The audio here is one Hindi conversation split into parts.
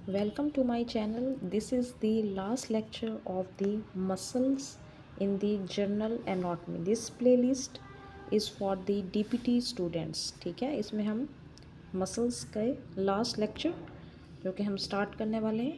Welcome to my channel. This is the last lecture of the muscles in the general anatomy. This playlist is for the DPT students. ठीक है, इसमें हम muscles के last lecture जो कि हम start करने वाले हैं.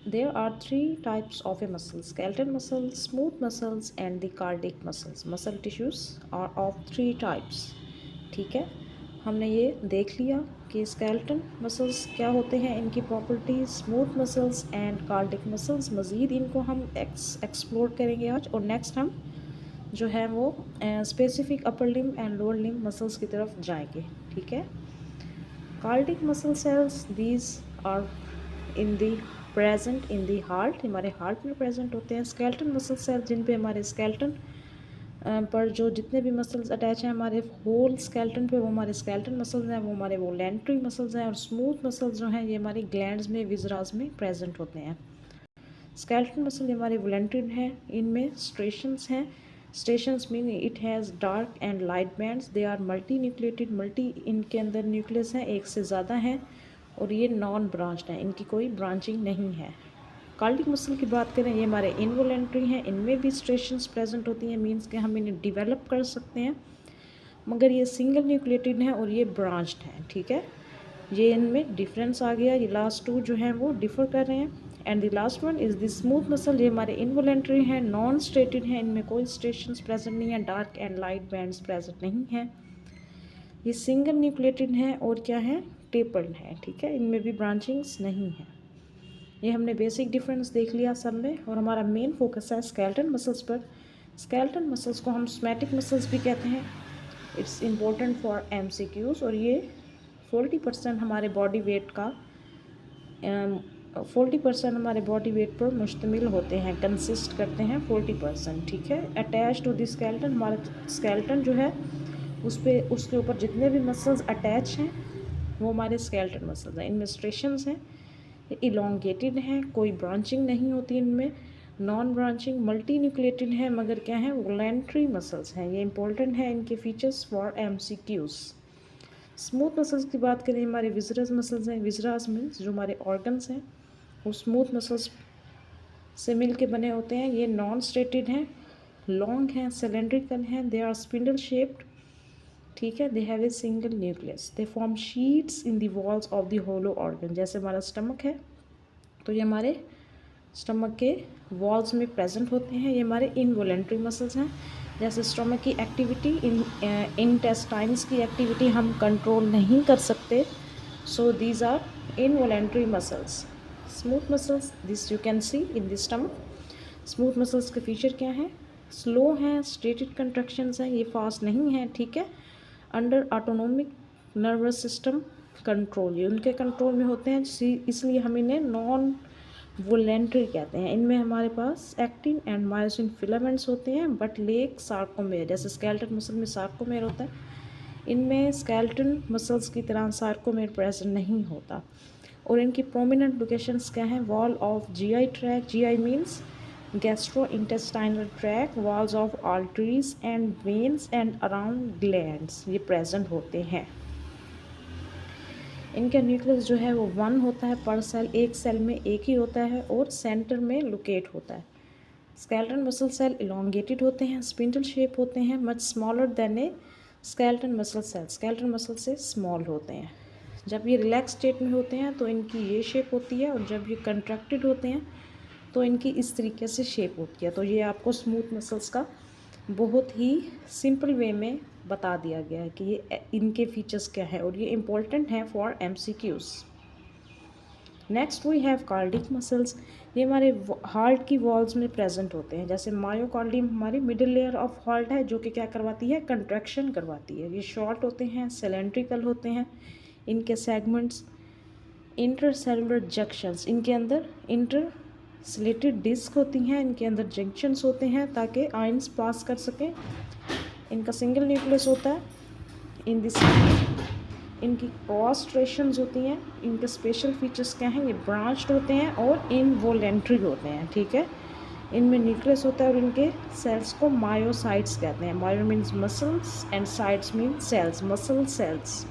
There are three types of a muscle: skeletal muscles, smooth muscles and the cardiac muscles. Muscle tissues are of three types. ठीक है, हमने ये देख लिया कि स्केलेटन मसल्स क्या होते हैं, इनकी properties, smooth muscles and cardiac muscles. मज़ीद इनको हम एक्सप्लोर करेंगे आज. और नेक्स्ट हम जो है वो specific upper limb and lower limb muscles की तरफ जाएंगे. ठीक है. Cardiac muscle cells, these are in the present in the heart, हमारे हार्ट में प्रेजेंट होते हैं. स्केलेटन मसल सेल्स जिन पे हमारे स्केलेटन पर जो जितने भी मसल्स अटैच हैं हमारे होल स्केलेटन पे, वो हमारे स्केलेटन मसल्स हैं, वो हमारे वोलेंट्री मसल्स हैं. और स्मूथ मसल्स जो हैं ये हमारी ग्लैंड्स में, विजरास में प्रेजेंट होते हैं. स्केलेटन मसल हमारे वोलेंट्री हैं, इनमें स्ट्रेशंस हैं. Striations mean it has dark and light bands. They are multi nucleated, multi इनके अंदर न्यूक्लियस हैं, एक से ज़्यादा हैं. और ये नॉन ब्रांच्ड हैं, इनकी कोई ब्रांचिंग नहीं है. कार्डिक मसल की बात करें, ये हमारे इनवोलेंट्री हैं, इनमें भी स्ट्रेशंस प्रेजेंट होती हैं. मींस कि हम इन्हें डिवेलप कर सकते हैं, मगर ये सिंगल न्यूक्लिएटेड हैं और ये ब्रांच्ड हैं. ठीक है, ये इनमें डिफरेंस आ गया. ये लास्ट टू जो हैं वो डिफर कर रहे हैं. And the last one is the smooth muscle. ये हमारे इनवोलेंट्री हैं, नॉन स्ट्रेटेड हैं, इनमें कोई स्ट्रेशंस प्रेजेंट नहीं है, dark and light bands present नहीं हैं. ये सिंगल न्यूक्लिएटेड हैं और क्या है, टेपर्ड हैं. ठीक है, इनमें भी ब्रांचिंग्स नहीं है. ये हमने बेसिक डिफरेंस देख लिया सब में. और हमारा मेन फोकस है स्केलेटन मसल्स पर. स्केलेटन मसल्स को हम सोमैटिक मसल्स भी कहते हैं. It's important for MCQs. और ये 40% हमारे बॉडी वेट का 40% हमारे बॉडी वेट पर मुश्तमिल होते हैं, कंसिस्ट करते हैं 40%. ठीक है. अटैच टू द स्केलेटन, हमारा स्केलेटन जो है उस पर, उसके ऊपर जितने भी मसल्स अटैच हैं वो हमारे स्केलेटन मसल्स हैं. इनमें स्ट्रेशंस हैं, इलोंगेटेड हैं, कोई ब्रांचिंग नहीं होती इनमें, नॉन ब्रांचिंग, मल्टी न्यूक्लिएटेड है, मगर क्या है, वोलेंट्री मसल्स हैं. ये इंपॉर्टेंट है इनके features for MCQs. Smooth muscles की बात करें, हमारे विजरस मसल्स हैं. विजरास मीन्स जो हमारे ऑर्गन्स हैं वो स्मूथ मसल्स से मिल के बने होते हैं. ये नॉन स्ट्रेटेड हैं, लॉन्ग हैं, सिलेंड्रिकल हैं, दे आर स्पिंडल शेप्ड. ठीक है. They have a single nucleus. They form sheets in the walls of the hollow organ. जैसे हमारा स्टमक है तो ये हमारे स्टमक के वॉल्स में प्रेजेंट होते हैं. ये हमारे इनवोलेंट्री मसल्स हैं. जैसे स्टमक की एक्टिविटी, इंटेस्टाइन्स की एक्टिविटी हम कंट्रोल नहीं कर सकते, so these are involuntary muscles. Smooth muscles, this you can see in the stomach. Smooth muscles के फीचर क्या हैं, स्लो हैं, स्ट्रेटेड कंट्रक्शंस हैं, ये फास्ट नहीं हैं. ठीक है. Under autonomic nervous system control, ये उनके कंट्रोल में होते हैं, इसलिए हम इन्हें नॉन वोलेंट्री कहते हैं. इनमें हमारे पास एक्टिन एंड मायोसिन फिलामेंट्स होते हैं, बट लेक सार्कोमेर. जैसे स्केलेटन मसल में सार्कोमेर होता है, इनमें स्केलेटन मसल्स की तरह सार्कोमेर प्रेजेंट नहीं होता. और इनकी प्रोमिनेंट लोकेशंस क्या हैं, wall of GI track, GI means gastro intestinal tract, walls of arteries and veins and around glands, ये प्रेजेंट होते हैं. इनका न्यूक्लियस जो है वो 1 होता है पर सेल, एक सेल में एक ही होता है और सेंटर में लोकेट होता है. स्केलेटन मसल सेल इलोंगेटेड होते हैं, स्पिंडल शेप होते हैं, much smaller than a skeleton muscle cell. Skeleton muscle से स्मॉल होते हैं. जब ये रिलैक्स स्टेट में होते हैं तो इनकी ये शेप होती है, और जब ये कंट्रैक्टेड होते हैं तो इनकी इस तरीके से शेप होती है. तो ये आपको स्मूथ मसल्स का बहुत ही सिंपल वे में बता दिया गया है कि ये इनके फीचर्स क्या है, और ये इम्पोर्टेंट है for MCQs. Next we have cardiac muscles. ये हमारे हार्ट की वॉल्स में प्रेजेंट होते हैं. जैसे मायोकार्डियम हमारी मिडिल लेयर ऑफ हार्ट है, जो कि क्या करवाती है, कंट्रैक्शन करवाती है. ये शॉर्ट होते हैं, सिलेंड्रिकल होते हैं. इनके सेगमेंट्स इंटरसेलुलर जंक्शंस, इनके अंदर इंटरसिलेटेड डिस्क होती हैं, इनके अंदर जंक्शंस होते हैं ताकि आयंस पास कर सकें. इनका सिंगल न्यूक्लियस होता है. इन दिस इनकी क्रॉस होती हैं. इनके स्पेशल फीचर्स क्या हैं, ये ब्रांच्ड होते हैं और इनवोलेंट्री होते हैं. ठीक है. इनमें न्यूक्लियस होता है और इनके सेल्स को मायोसाइट्स कहते हैं. Myo means muscles and cytes mean cells, muscle cells.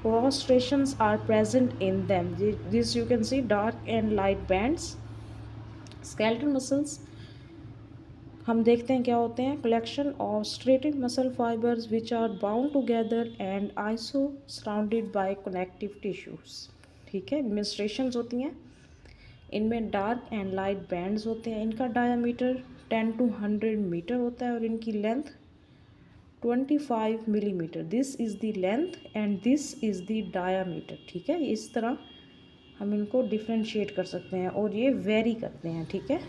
cross striations are present in them. This you can see dark and light bands. Skeletal muscles हम देखते हैं क्या होते हैं, collection of striated muscle fibers which are bound together and iso surrounded by connective tissues. ठीक है, इनमें striations होती हैं, इनमें डार्क एंड लाइट बैंड्स होते हैं, इनका डायामीटर 10 to 100 मीटर होता है और इनकी length 25 millimetre. This is the length and this is the diameter. ठीक है, इस तरह हम इनको डिफ्रेंशिएट कर सकते हैं और ये वेरी करते हैं. ठीक है,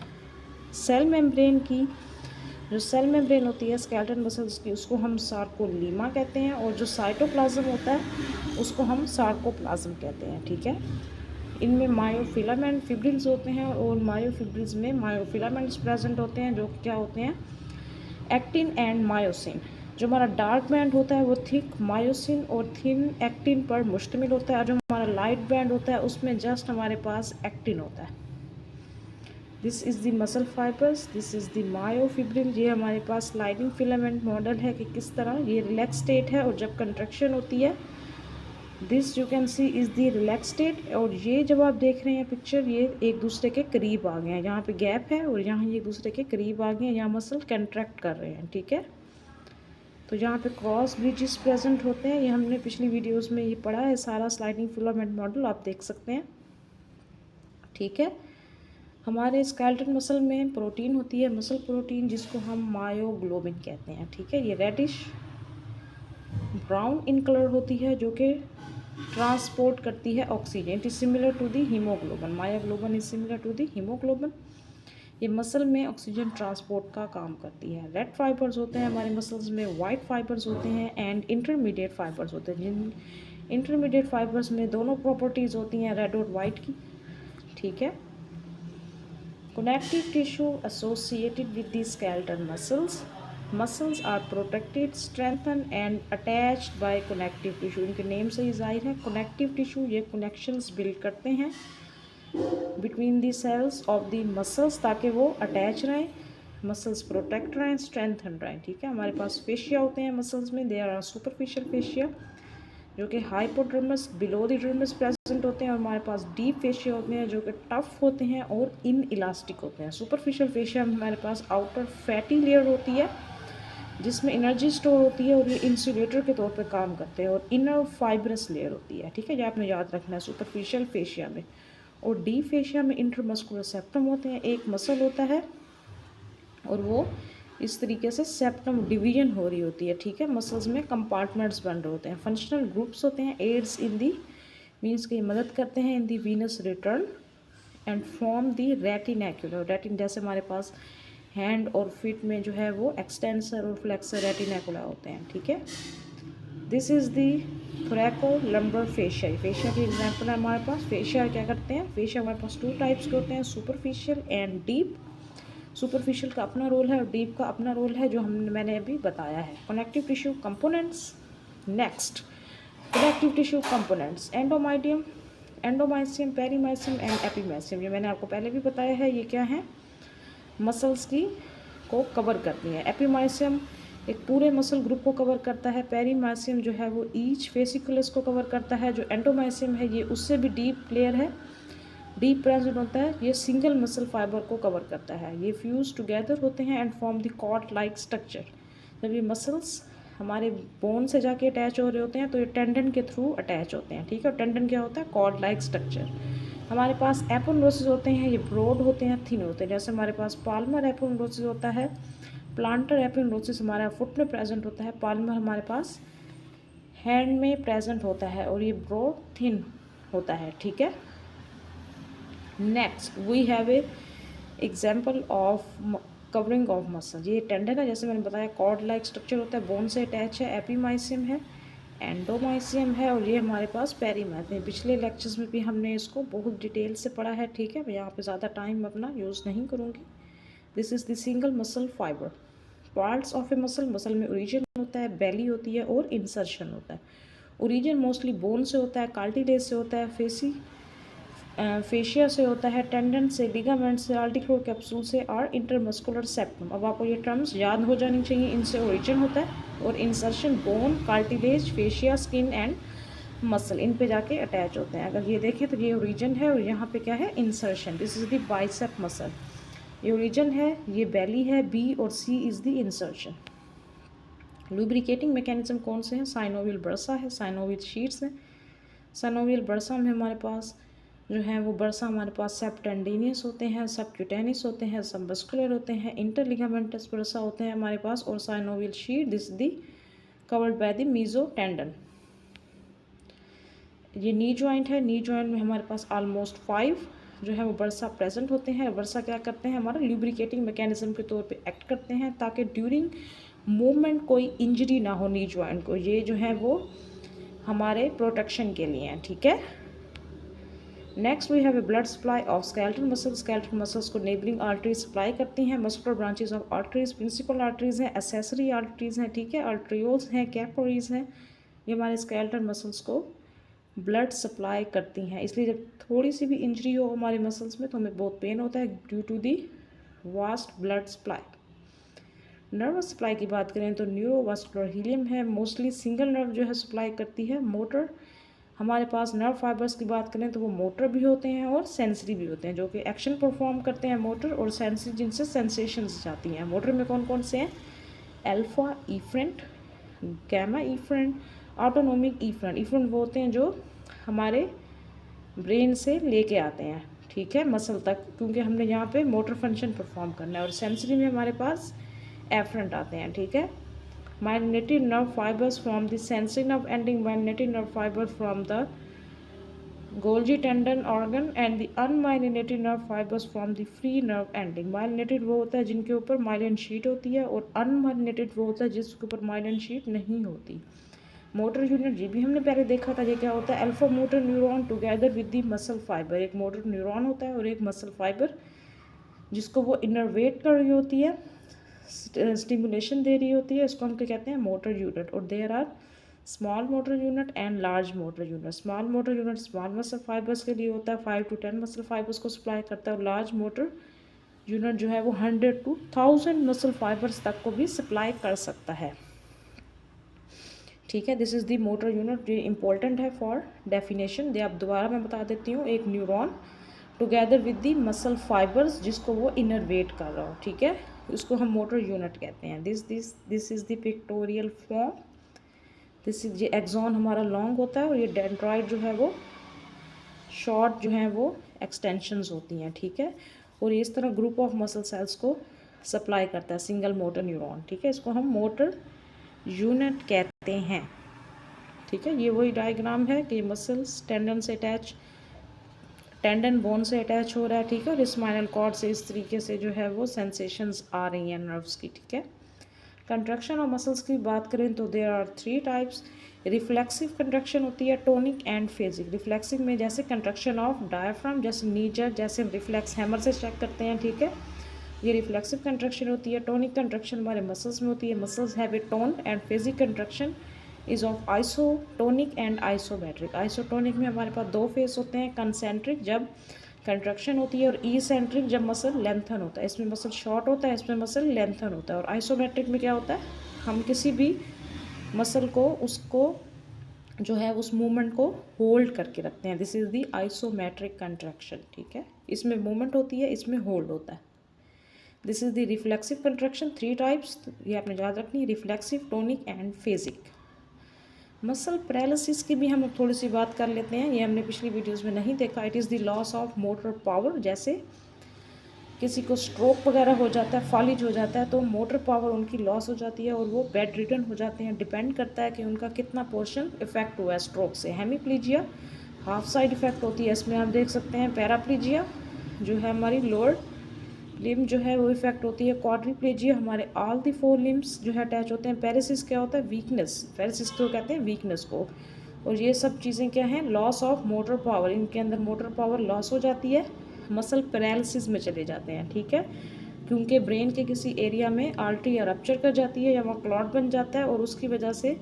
सेल मेम्ब्रेन की जो सेल मेम्ब्रेन होती है स्केलेटल मसल्स की, उसको हम सार्कोलीमा कहते हैं और जो साइटोप्लाज्म होता है उसको हम सार्कोप्लाज्म कहते हैं. ठीक है, इनमें मायोफिलामेंट फिब्रिल्स होते हैं और मायोफिब्रिल्स में मायोफिलामेंट्स प्रेजेंट होते हैं जो क्या होते हैं, एक्टिन एंड मायोसिन. जो हमारा डार्क बैंड होता है वो थिक मायोसिन और थिन एक्टिन पर मुश्तमिल होता है और जो हमारा लाइट बैंड होता है उसमें जस्ट हमारे पास एक्टिन होता है. This is the muscle fibres, this is the myofibril. ये हमारे पास स्लाइडिंग फिलामेंट मॉडल है कि किस तरह ये रिलैक्स स्टेट है और जब कंट्रैक्शन होती है this you can C is the relax state. और ये जब आप देख रहे हैं पिक्चर, ये एक दूसरे के करीब आ गए हैं, यहाँ पे गैप है और यहाँ ये एक दूसरे के करीब आ गए हैं, यहाँ मसल कंट्रैक्ट कर रहे हैं. ठीक है, तो यहाँ पे क्रॉस ब्रिजेस प्रेजेंट होते हैं. ये हमने पिछली वीडियोस में ये पढ़ा है, सारा स्लाइडिंग फिलामेंट मॉडल आप देख सकते हैं. ठीक है, हमारे स्केलेटल मसल में प्रोटीन होती है, मसल प्रोटीन, जिसको हम मायोग्लोबिन कहते हैं. ठीक है, ये रेडिश ब्राउन इन कलर होती है जो कि ट्रांसपोर्ट करती है oxygen. It is similar to the haemoglobin. Myoglobin is similar to the haemoglobin. ये मसल में ऑक्सीजन ट्रांसपोर्ट का काम करती है. रेड फाइबर्स होते हैं हमारे मसल्स में, वाइट फाइबर्स होते हैं एंड इंटरमीडिएट फाइबर्स होते हैं. जिन इंटरमीडिएट फाइबर्स में दोनों प्रॉपर्टीज़ होती हैं रेड और वाइट की. ठीक है, connective tissue associated with the skeletal muscles. Muscles are protected, strengthened and attached by connective tissue. इनके नेम से ही जाहिर है connective tissue ये connections build करते हैं between the cells of the muscles ताकि वो attach रहें, muscles protect रहें, strengthen रहें. ठीक है, हमारे पास fascia होते हैं मसल्स में. there are superficial fascia जो कि हाइपोडर्मस बिलो द डर्मस प्रेजेंट होते हैं और हमारे पास डीप फेशिया होते हैं जो कि टफ होते हैं और इन इलास्टिक होते हैं. सुपरफिशियल फेशिया में हमारे पास आउटर फैटी लेयर होती है जिसमें एनर्जी स्टोर होती है और ये इंसुलेटर के तौर पे काम करते हैं, और इनर फाइब्रस लेयर होती है. ठीक है, ये आपने याद रखना है सुपरफिशियल फेशिया में. और डीप फेशिया में इंटरमस्कुलर सेप्टम होते हैं, एक मसल होता है और वो इस तरीके से सेप्टम डिवीजन हो रही होती है. ठीक है, मसल्स में कंपार्टमेंट्स बन रहे होते हैं. फंक्शनल ग्रुप्स होते हैं. एड्स इन दी मीन्स कि मदद करते हैं इन दी वीनस रिटर्न एंड फॉर्म दी रेटिनैकुलर. रेटिन जैसे हमारे पास हैंड और फिट में जो है वो एक्सटेंसर और फ्लेक्सर रेटिनैकुला होते हैं. ठीक है, this is the thoracolumbar fascia. Fascia की एग्जाम्पल है हमारे पास. फेशिया क्या करते हैं, फेशिया हमारे पास 2 टाइप्स के होते हैं, सुपरफिशियल एंड डीप. सुपरफिशियल का अपना रोल है और डीप का अपना रोल है जो मैंने अभी बताया है. Connective tissue components. Next, connective tissue components. Endomysium, endomysium, perimysium and epimysium. ये मैंने आपको पहले भी बताया है. ये क्या है, मसल्स की को कवर करती है. एपीमाइसियम एक पूरे मसल ग्रुप को कवर करता है. पेरीमाइसियम जो है वो ईच फेसिकुलस को कवर करता है. जो एंडोमाइसियम है ये उससे भी डीप लेयर है, डीप प्रेजेंट होता है. ये सिंगल मसल फाइबर को कवर करता है. ये फ्यूज टुगेदर होते हैं and form the cord like structure. जब ये मसल्स हमारे बोन से जाके अटैच हो रहे होते हैं तो ये टेंडन के थ्रू अटैच होते हैं. ठीक है, टेंडन क्या होता है, कॉर्ड लाइक स्ट्रक्चर. हमारे पास एपोन्ड्रोसिस होते हैं, ये ब्रॉड होते हैं, थिन होते हैं. जैसे हमारे पास पाल्मर एपोन्ड्रोसिस होता है, प्लांटर एपोन्ड्रोसिस हमारा फुट में प्रेजेंट होता है, पाल्मर हमारे पास हैंड में प्रेजेंट होता है और ये ब्रॉड थिन होता है. ठीक है, next we have a example of covering of muscle. ये टेंडन है, जैसे मैंने बताया कॉर्ड लाइक स्ट्रक्चर होता है, बोन से अटैच है. एपीमाइसियम है, एंडोमाइसियम है और ये हमारे पास पेरीमाइसियम. पिछले लेक्चर्स में भी हमने इसको बहुत डिटेल से पढ़ा है. ठीक है, मैं यहाँ पे ज़्यादा टाइम अपना यूज़ नहीं करूँगी. This is the single muscle fibre. Parts of A muscle. Muscle में ओरिजिन होता है, बेली होती है और इंसर्शन होता है. ओरिजिन मोस्टली बोन से होता है, कार्टिलेज से होता है, फेशिया से होता है, टेंडन से, लिगामेंट से, आर्टिकुलर कैप्सूल से और इंटरमस्कुलर सेप्टम. अब आपको ये टर्म्स याद हो जानी चाहिए. इनसे ओरिजिन होता है और insertion bone, cartilage, fascia, skin and muscle, इन पे जाके अटैच होते हैं। अगर ये देखें तो ये ओरिजिन है और यहाँ पे क्या है, insertion. This is the bicep muscle. ये ओरिजिन है, ये बेली है, बी और C is the insertion. Lubricating mechanism कौन से हैं? साइनोवियल बर्सा है, साइनोवियल शीट्स हैं। साइनोवियल बर्सा में हमारे पास जो है वो बर्सा हमारे पास सेप्टेंडिनियस होते हैं, सबक्यूटेनियस होते हैं, सबमस्कुलर होते हैं, इंटरलिगामेंटस बर्सा होते हैं हमारे पास, और synovial sheet this the covered by the mesotendon. ये नी जॉइंट है, नी जॉइंट में हमारे पास ऑलमोस्ट 5 जो है वो बर्सा प्रेजेंट होते हैं। बर्सा क्या करते हैं, हमारा ल्यूब्रिकेटिंग मैकेनिज्म के तौर पे एक्ट करते हैं ताकि ड्यूरिंग मूवमेंट कोई इंजरी ना हो नी जॉइंट को। ये जो है वो हमारे प्रोटेक्शन के लिए हैं, ठीक है। Next we have a blood supply of skeletal muscle. Skeletal muscles को नेबलिंग आर्टरीज सप्लाई करती हैं। Muscular branches of arteries, principal arteries हैं, एसेसरी आर्टरीज हैं, ठीक है, आर्ट्रियोल्स हैं, कैपिलरीज हैं। ये हमारे स्केलेटल मसल्स को ब्लड सप्लाई करती हैं। इसलिए जब थोड़ी सी भी इंजरी हो हमारे मसल्स में तो हमें बहुत पेन होता है due to the vast blood supply. Nervous supply की बात करें तो न्यूरोवास्कुलर हीलियम है, मोस्टली सिंगल नर्व जो है सप्लाई करती है। मोटर हमारे पास नर्व फाइबर्स की बात करें तो वो मोटर भी होते हैं और सेंसरी भी होते हैं, जो कि एक्शन परफॉर्म करते हैं मोटर, और सेंसरी जिनसे सेंसेशंस जाती हैं। मोटर में कौन कौन से हैं? Alpha efferent, gamma efferent, autonomic efferent. Efferent वो होते हैं जो हमारे ब्रेन से लेके आते हैं, ठीक है, मसल तक, क्योंकि हमने यहाँ पे मोटर फंक्शन परफॉर्म करना है। और सेंसरी में हमारे पास एफरेंट आते हैं, ठीक है। Myelinated nerve fibers from the sensory nerve ending, myelinated nerve fiber from the Golgi tendon organ and the unmyelinated nerve fibers from the free nerve ending. Myelinated वो होता है जिनके ऊपर माइलिन शीट होती है, और unmyelinated वो होता है जिसके ऊपर माइलिन शीट नहीं होती। मोटर यूनिट ये भी हमने पहले देखा था, ये क्या होता है? Alpha motor neuron together with the muscle fibre. एक मोटर न्यूरॉन होता है और एक मसल फाइबर जिसको वो इनर्वेट कर रही होती है, स्टिमुलेशन दे रही होती है, इसको हम क्या कहते हैं? Motor unit. और there are small motor unit and large motor unit. Small motor unit small muscle fibers के लिए होता है, 5 to 10 मसल फाइबर्स को सप्लाई करता है, और लार्ज मोटर यूनिट जो है वो 100 to 1000 मसल फाइबर्स तक को भी सप्लाई कर सकता है, ठीक है। This is the motor unit, जो इम्पोर्टेंट है फॉर डेफिनेशन। दे अब दोबारा मैं बता देती हूँ, एक neuron together with the muscle fibres जिसको वो इनर्वेट कर रहा हो, ठीक है, उसको हम मोटर यूनिट कहते हैं। This is the pictorial form. This is, ये एक्सॉन हमारा लॉन्ग होता है और ये डेंड्राइड जो है वो शॉर्ट जो है वो एक्सटेंशंस होती हैं, ठीक है। और ये इस तरह ग्रुप ऑफ मसल सेल्स को सप्लाई करता है, सिंगल मोटर न्यूरॉन, ठीक है। इसको हम मोटर यूनिट कहते हैं, ठीक है। ये वही डायग्राम है कि मसल्स टेंडन से अटैच, टेंडन बोन से अटैच हो रहा है, ठीक है, और स्पाइनल कॉर्ड से इस तरीके से जो है वो सेंसेशंस आ रही हैं नर्व्स की, ठीक है। कंट्रक्शन और मसल्स की बात करें तो there are 3 types. Reflexive contraction होती है, टोनिक एंड फेजिक। रिफ्लेक्सिव में जैसे कंट्रक्शन ऑफ डायफ्राम, जैसे नीजर, जैसे हम रिफ्लेक्स हैमर से चेक करते हैं, ठीक है, ये रिफ्लेक्सिव कंट्रक्शन होती है। टोनिक कंट्रक्शन हमारे मसल्स में होती है, muscles have a tone, and phasic construction is of isotonic and isometric. Isotonic में हमारे पास 2 फेस होते हैं, कंसेंट्रिक जब कंट्रक्शन होती है, और ईसेंट्रिक जब मसल लेंथन होता है। इसमें मसल शॉर्ट होता है, इसमें मसल लेंथन होता है। और आइसोमेट्रिक में क्या होता है, हम किसी भी मसल को, उसको जो है उस मूवमेंट को होल्ड करके रखते हैं। This is the isometric construction, ठीक है। इसमें मूवमेंट होती है, इसमें होल्ड होता है। This is the reflexive construction, 3 types, ये आपने याद रखनी, reflexive, tonic and phasic. Muscle paralysis की भी हम थोड़ी सी बात कर लेते हैं, ये हमने पिछली वीडियोस में नहीं देखा। It is the loss of motor power. जैसे किसी को स्ट्रोक वगैरह हो जाता है, फॉलिज हो जाता है, तो मोटर पावर उनकी लॉस हो जाती है और वो बेड रिटर्न हो जाते हैं। डिपेंड करता है कि उनका कितना पोर्शन इफेक्ट हुआ है स्ट्रोक से। हेमीप्लीजिया हाफ साइड इफेक्ट होती है, इसमें आप देख सकते हैं। पैराप्लीजिया जो है हमारी लोअर लिम्ब जो है वो इफेक्ट होती है। क्वाड्रिप्लेजिया हमारे ऑल द 4 लिम्ब्स जो है अटैच होते हैं। पैरालिसिस क्या होता है? वीकनेस। पैरालिसिस को कहते हैं वीकनेस को। और ये सब चीज़ें क्या हैं? Loss of motor power. इनके अंदर मोटर पावर लॉस हो जाती है, मसल पैरालिसिस में चले जाते हैं, ठीक है, क्योंकि ब्रेन के किसी एरिया में आर्टरी या रप्चर कर जाती है या वहाँ क्लॉट बन जाता है, और उसकी वजह से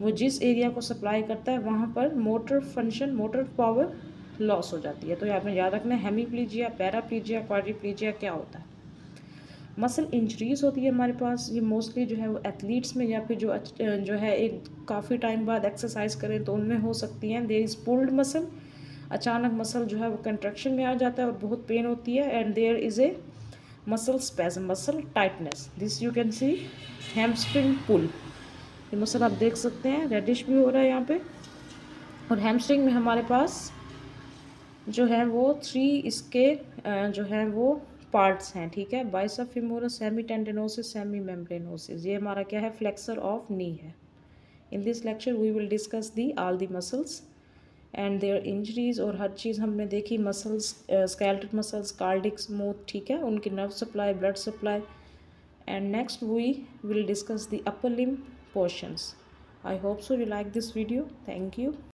वो जिस एरिया को सप्लाई करता है वहाँ पर motor function, motor power loss हो जाती है। तो आपने याद रखना है हेमीप्लीजिया, पैराप्लीजिया, क्वाड्रिप्लीजिया क्या होता है। मसल इंजरीज होती है हमारे पास, ये मोस्टली जो है वो एथलीट्स में या फिर जो है एक काफ़ी टाइम बाद एक्सरसाइज करें तो उनमें हो सकती हैं। देयर इज़ पुल्ड मसल, अचानक मसल जो है वो कंट्रैक्शन में आ जाता है और बहुत पेन होती है। And there is a muscle spasm, muscle tightness, this you can see hamstring pull. ये मसल आप देख सकते हैं रेडिश भी हो रहा है यहाँ पे। और हैमस्ट्रिंग में हमारे पास जो है वो 3 इसके जो है वो पार्ट्स हैं, ठीक है। Biceps femoris, semi tendinosus, semi membranosus, ये हमारा क्या है, फ्लेक्सर ऑफ नी है। In this lecture we will discuss the all the muscles and their injuries, और हर चीज़ हमने देखी, muscles, skeletal muscles, cardiac smooth, ठीक है, उनकी nerve supply, blood supply. And next we will discuss the upper limb portions. I hope so you like this video. Thank you.